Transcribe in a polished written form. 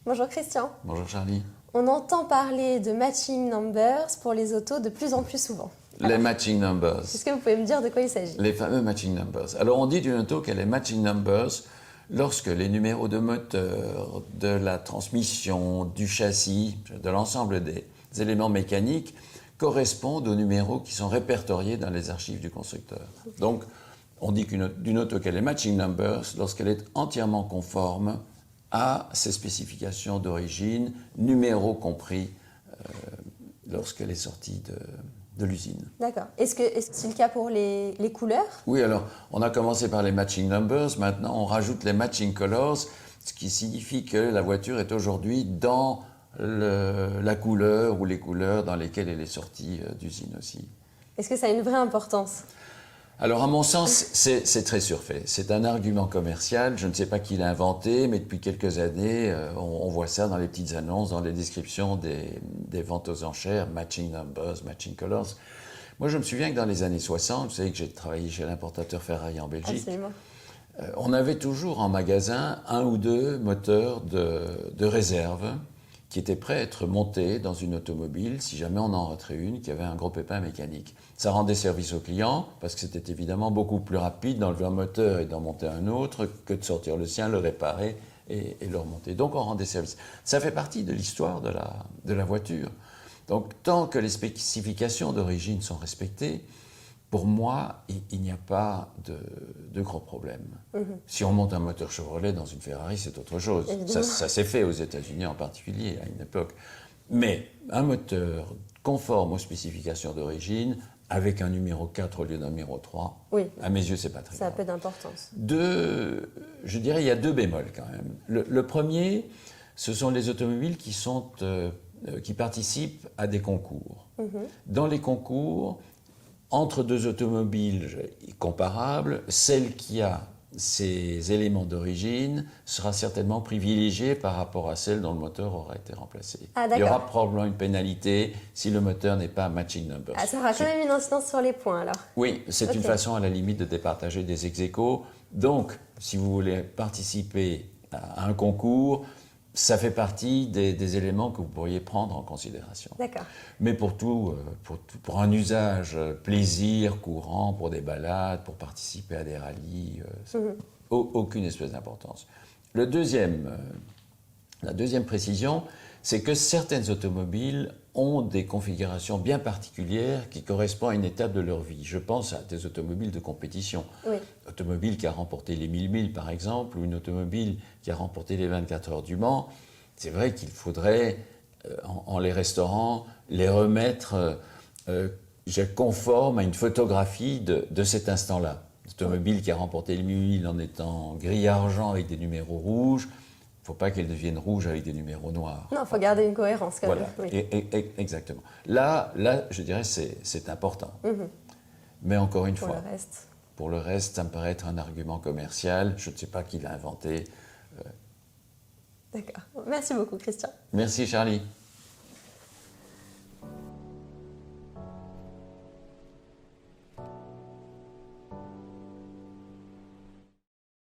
Bonjour Christian. Bonjour Charlie. On entend parler de matching numbers pour les autos de plus en plus souvent. Les matching numbers. Est-ce que vous pouvez me dire de quoi il s'agit? Les fameux matching numbers. Alors on dit d'une auto qu'elle est matching numbers lorsque les numéros de moteur, de la transmission, du châssis, de l'ensemble des éléments mécaniques correspondent aux numéros qui sont répertoriés dans les archives du constructeur. Donc on dit d'une auto qu'elle est matching numbers lorsqu'elle est entièrement conforme à ses spécifications d'origine, numéros compris lorsqu'elle est sortie de l'usine. D'accord. Est-ce que c'est le cas pour les couleurs? Oui, alors on a commencé par les matching numbers, maintenant on rajoute les matching colors, ce qui signifie que la voiture est aujourd'hui dans la couleur ou les couleurs dans lesquelles elle est sortie d'usine aussi. Est-ce que ça a une vraie importance? Alors, à mon sens, c'est très surfait. C'est un argument commercial. Je ne sais pas qui l'a inventé, mais depuis quelques années, on voit ça dans les petites annonces, dans les descriptions des ventes aux enchères, matching numbers, matching colors. Moi, je me souviens que dans les années 60, vous savez que j'ai travaillé chez l'importateur Ferrari en Belgique. Absolument. On avait toujours en magasin un ou deux moteurs de réserve qui étaient prêts à être montés dans une automobile si jamais on en rentrait une qui avait un gros pépin mécanique. Ça rendait service au client parce que c'était évidemment beaucoup plus rapide d'enlever un moteur et d'en monter un autre que de sortir le sien, le réparer et le remonter. Donc on rendait service. Ça fait partie de l'histoire de la voiture. Donc tant que les spécifications d'origine sont respectées, pour moi, il n'y a pas de gros problème. Si on monte un moteur Chevrolet dans une Ferrari, c'est autre chose. Ça s'est fait aux États-Unis en particulier, à une époque. Mais un moteur conforme aux spécifications d'origine, avec un numéro 4 au lieu d'un numéro 3, oui, à mes yeux, c'est pas très grave. Ça a peu d'importance. Je dirais, il y a deux bémols quand même. Le premier, ce sont les automobiles qui participent à des concours. Dans les concours, entre deux automobiles comparables, celle qui a ces éléments d'origine sera certainement privilégiée par rapport à celle dont le moteur aura été remplacé. Il y aura probablement une pénalité si le moteur n'est pas matching number. Ah, ça aura quand même une incidence sur les points alors. Oui, c'est une façon à la limite de départager des ex-aequo. Donc, si vous voulez participer à un concours, ça fait partie des éléments que vous pourriez prendre en considération. D'accord. Mais pour un usage plaisir courant, pour des balades, pour participer à des rallyes, aucune espèce d'importance. La deuxième précision, c'est que certaines automobiles ont des configurations bien particulières qui correspondent à une étape de leur vie. Je pense à des automobiles de compétition. Oui. Automobile qui a remporté les 1000 milles, par exemple, ou une automobile qui a remporté les 24 heures du Mans. C'est vrai qu'il faudrait, en les restaurant, les remettre conformes à une photographie de cet instant-là. Automobile qui a remporté les 1000 milles en étant gris-argent avec des numéros rouges. Il ne faut pas qu'elle devienne rouge avec des numéros noirs. Non, il faut garder une cohérence quand même. Oui. Exactement. Là, je dirais c'est important. Mais encore une fois, pour le reste, ça me paraît être un argument commercial. Je ne sais pas qui l'a inventé. D'accord. Merci beaucoup, Christian. Merci, Charlie.